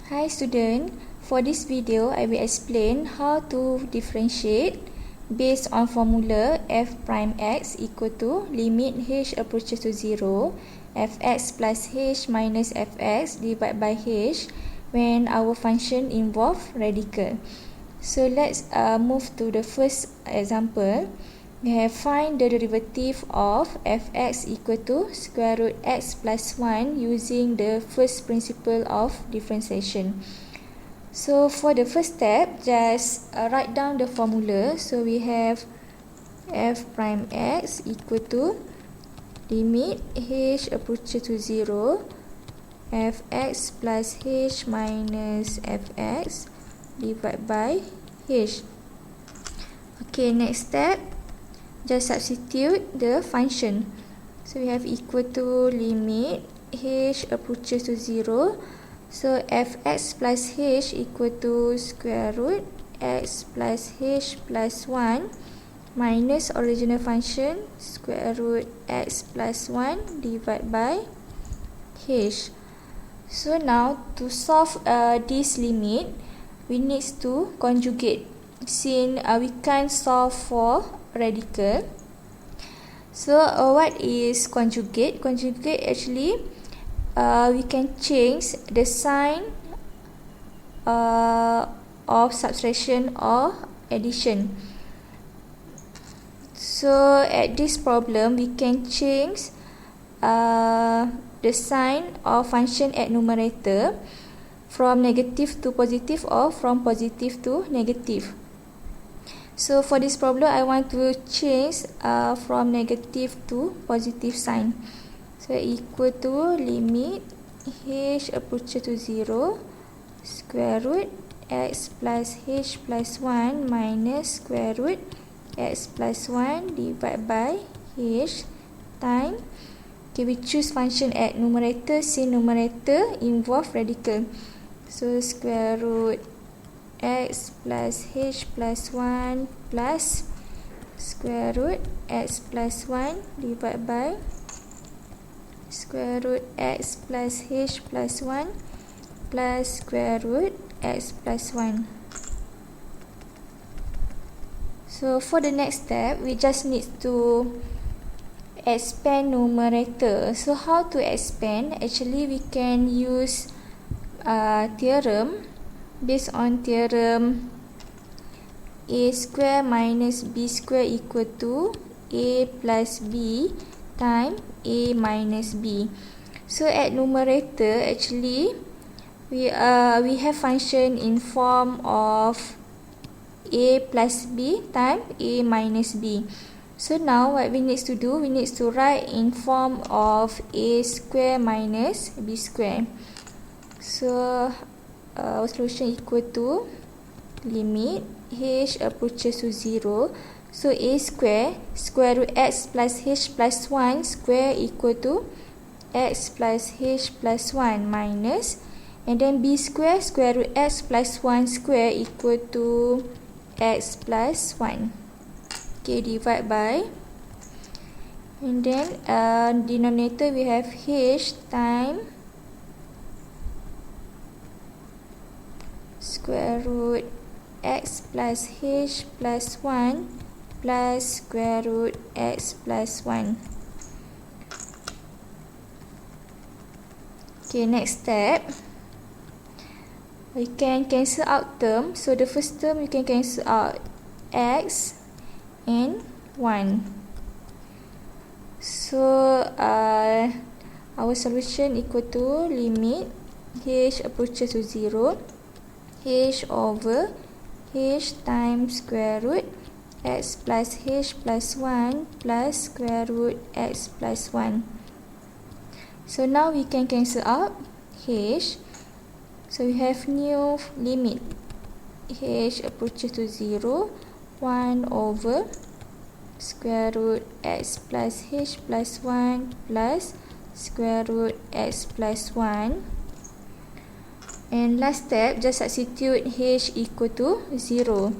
Hi student, for this video I will explain how to differentiate based on formula f prime x equal to limit h approaches to 0 fx plus h minus fx divided by h when our function involve radical. So let's move to the first example. We have find the derivative of fx equal to square root x plus 1 using the first principle of differentiation. So for the first step, just write down the formula. So we have f prime x equal to limit h approaches to 0 fx plus h minus fx divided by h. Okay, next step, just substitute the function. So we have equal to limit h approaches to 0. So fx plus h equal to square root x plus h plus 1 minus original function square root x plus 1 divided by h. So now to solve this limit, we need to conjugate since we can't solve for radical. So what is conjugate? Conjugate actually we can change the sign of subtraction or addition. So at this problem we can change the sign of function at numerator from negative to positive or from positive to negative. So for this problem, I want to change from negative to positive sign. So equal to limit h approaches to 0 square root x plus h plus 1 minus square root x plus 1 divided by h time. Okay, we choose function at numerator since numerator involve radical. So square root x plus h plus 1 plus square root x plus 1 divided by square root x plus h plus 1 plus square root x plus 1. So for the next step, we just need to expand numerator. So how to expand? Actually, we can use theorem. Based on theorem a square minus b square equal to a plus b times a minus b. So at numerator actually we have function in form of a plus b times a minus b. So now what we need to do, we need to write in form of a square minus b square. So our solution equal to limit h approaches to 0. So a square, square root x plus h plus 1 square equal to x plus h plus 1 minus, and then b square, square root x plus 1 square equal to x plus 1. Okay, divide by, and then denominator we have h times square root x plus h plus 1 plus square root x plus 1. Okay, next step, we can cancel out term. So the first term you can cancel out x and 1. So our solution equal to limit h approaches to 0 h over h times square root x plus h plus 1 plus square root x plus 1. So now we can cancel out h. So we have new limit h approaches to 0 1 over square root x plus h plus 1 plus square root x plus 1. And last step, just substitute h equal to 0.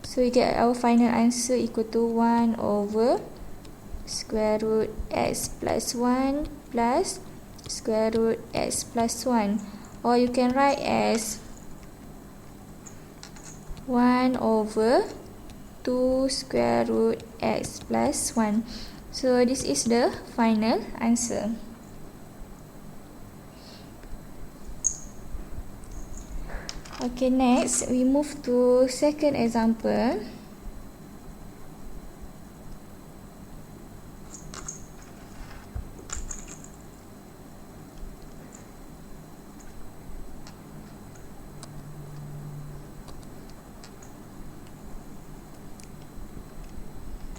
So we get our final answer equal to 1 over square root x plus 1 plus square root x plus 1. or you can write as 1 over 2 square root x plus 1. So this is the final answer. Okay, next we move to second example.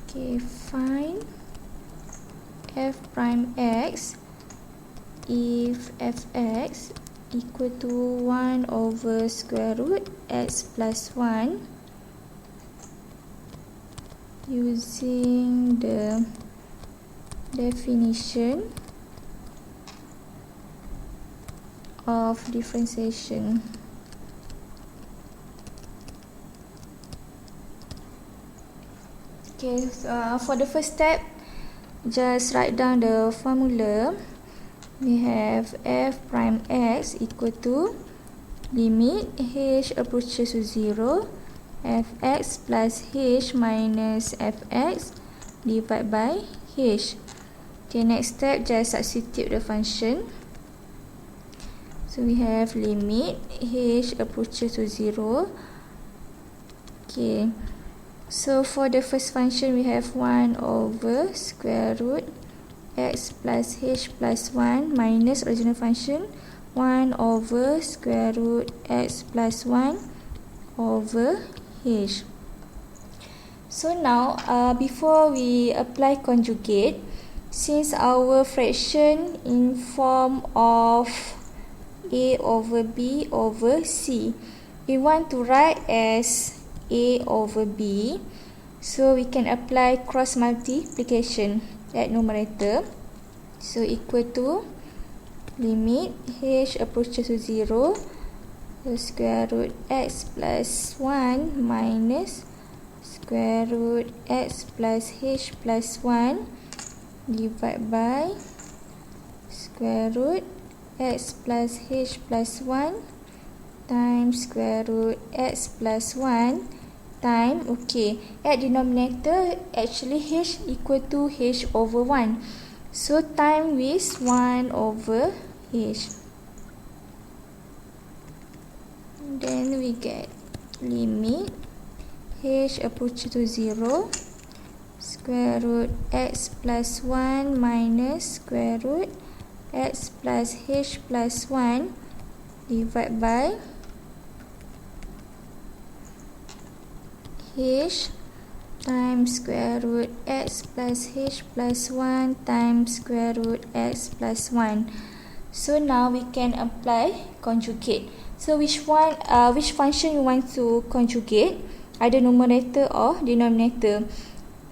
Okay, find f prime x if fx equal to 1 over square root x plus 1 using the definition of differentiation. Okay, for the first step, just write down the formula. We have f prime x equal to limit h approaches to 0, fx plus h minus fx divided by h. Okay, next step, just substitute the function. So we have limit h approaches to 0. Okay, so for the first function, we have 1 over square root x plus h plus 1 minus original function 1 over square root x plus 1 over h. So now, before we apply conjugate, since our fraction in form of a over b over c, we want to write as a over b, so we can apply cross multiplication at numerator. So equal to limit h approaches to 0, the square root x plus 1 minus square root x plus h plus 1 divided by square root x plus h plus 1 times square root x plus 1 time, okay, at denominator actually h equal to h over 1, so time with 1 over h. Then we get limit h approaches to 0, square root x plus 1 minus square root x plus h plus 1 divided by h times square root x plus h plus 1 times square root x plus 1. So now we can apply conjugate. So which function you want to conjugate, either numerator or denominator?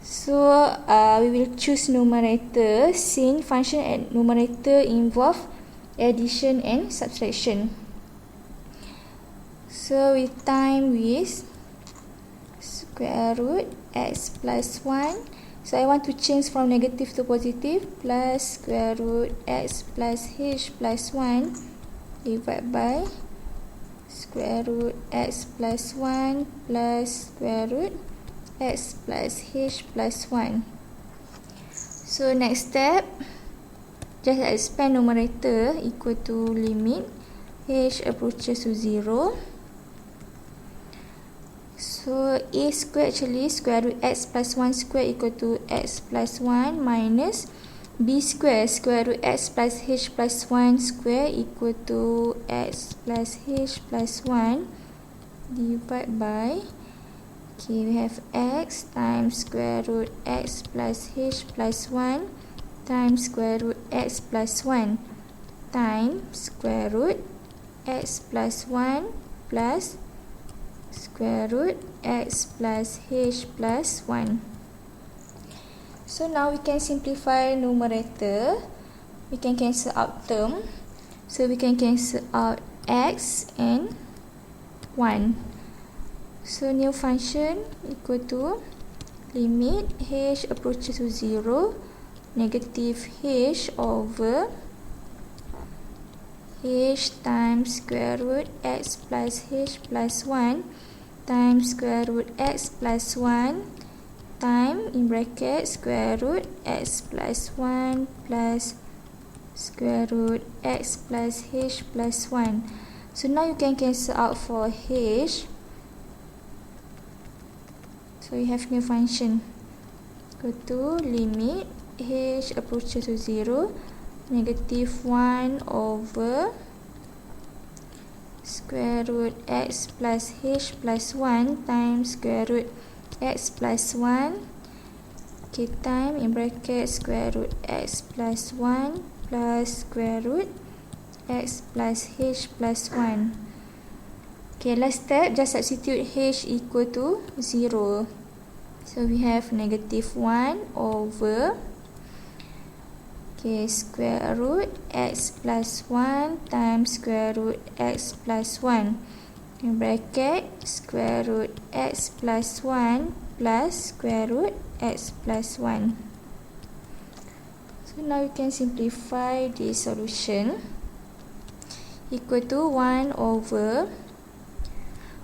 So we will choose numerator since function at numerator involve addition and subtraction. So we time with square root x plus 1. So I want to change from negative to positive, plus square root x plus h plus 1 divided by square root x plus 1 plus square root x plus h plus 1. So next step, just expand numerator equal to limit h approaches to 0. So a square, actually square root x plus 1 square equal to x plus 1 minus b square, square root x plus h plus 1 square equal to x plus h plus 1 divided by, okay, we have x times square root x plus h plus 1 times square root x plus 1 times square root x plus 1 plus square root x plus h plus 1. So now we can simplify numerator. We can cancel out term. So we can cancel out x and 1. So new function equal to limit h approaches to 0, negative h over h times square root x plus h plus 1 times square root x plus 1 time in bracket square root x plus 1 plus square root x plus h plus 1. So now you can cancel out for h. So you have new function. Go to limit h approaches to 0, negative 1 over square root x plus h plus 1 times square root x plus 1, okay, time in bracket square root x plus 1 plus square root x plus h plus 1. Okay, last step, just substitute h equal to 0. So we have negative 1 over, okay, square root x plus 1 times square root x plus 1 in bracket square root x plus 1 plus square root x plus 1. So now you can simplify this solution. Equal to 1 over,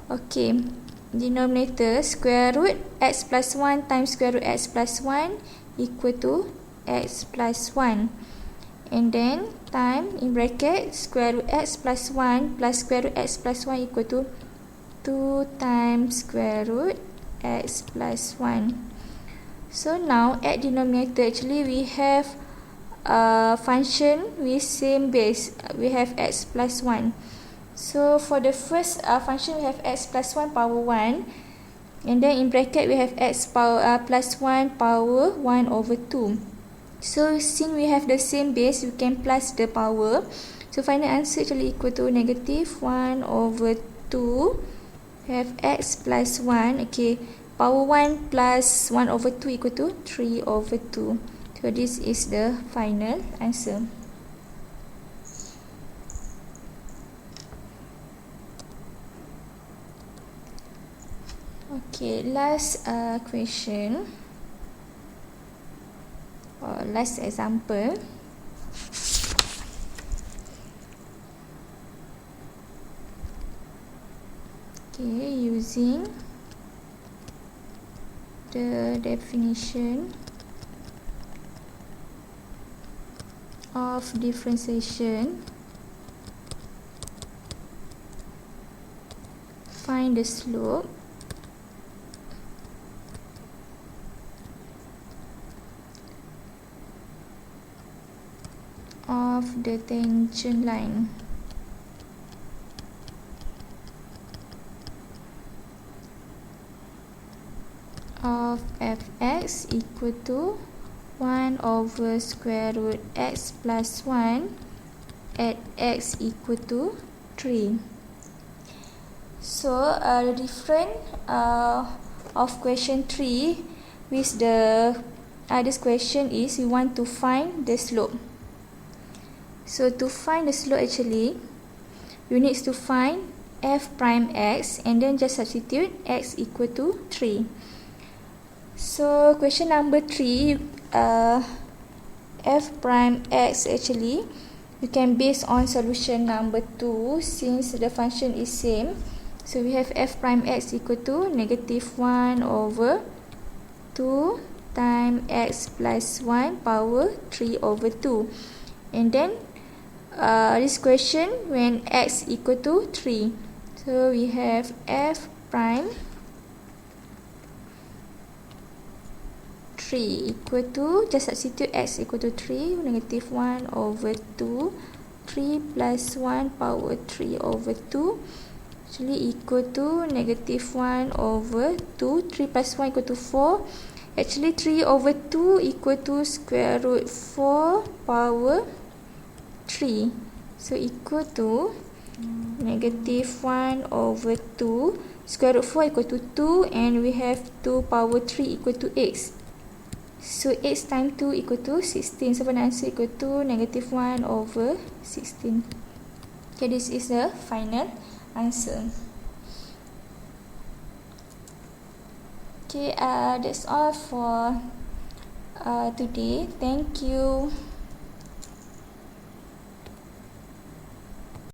okay, denominator square root x plus 1 times square root x plus 1 equal to x plus 1, and then time in bracket square root x plus 1 plus square root x plus 1 equal to 2 times square root x plus 1. So now at denominator, actually we have a function with same base. We have x plus 1. So for the first function, we have x plus 1 power 1, and then in bracket we have x power plus 1 power 1 over 2. So since we have the same base, we can plus the power. So final answer actually equal to negative 1 over 2. We have x plus 1, okay, power 1 plus 1 over 2 equal to 3 over 2. So this is the final answer. Okay, last question or last example. Okay, using the definition of differentiation, find the slope of the tangent line of fx equal to 1 over square root x plus 1 at x equal to 3. So the difference of question 3 with the this question is we want to find the slope. So to find the slope, actually you need to find f prime x and then just substitute x equal to 3. So question number 3, f prime x, actually you can base on solution number 2 since the function is same. So we have f prime x equal to negative 1 over 2 times x plus 1 power 3 over 2. And then this question when x equal to 3. So we have f prime 3 equal to, just substitute x equal to 3, negative 1 over 2, 3 plus 1 power 3 over 2, actually equal to negative 1 over 2, 3 plus 1 equal to 4, actually 3 over 2 equal to square root 4 power 3, so equal to negative 1 over 2, square root 4 equal to 2, and we have 2 power 3 equal to x. So 8 times 2 equal to 16. So the answer equal to negative 1 over 16. Okay, this is the final answer. Okay, that's all for today. Thank you.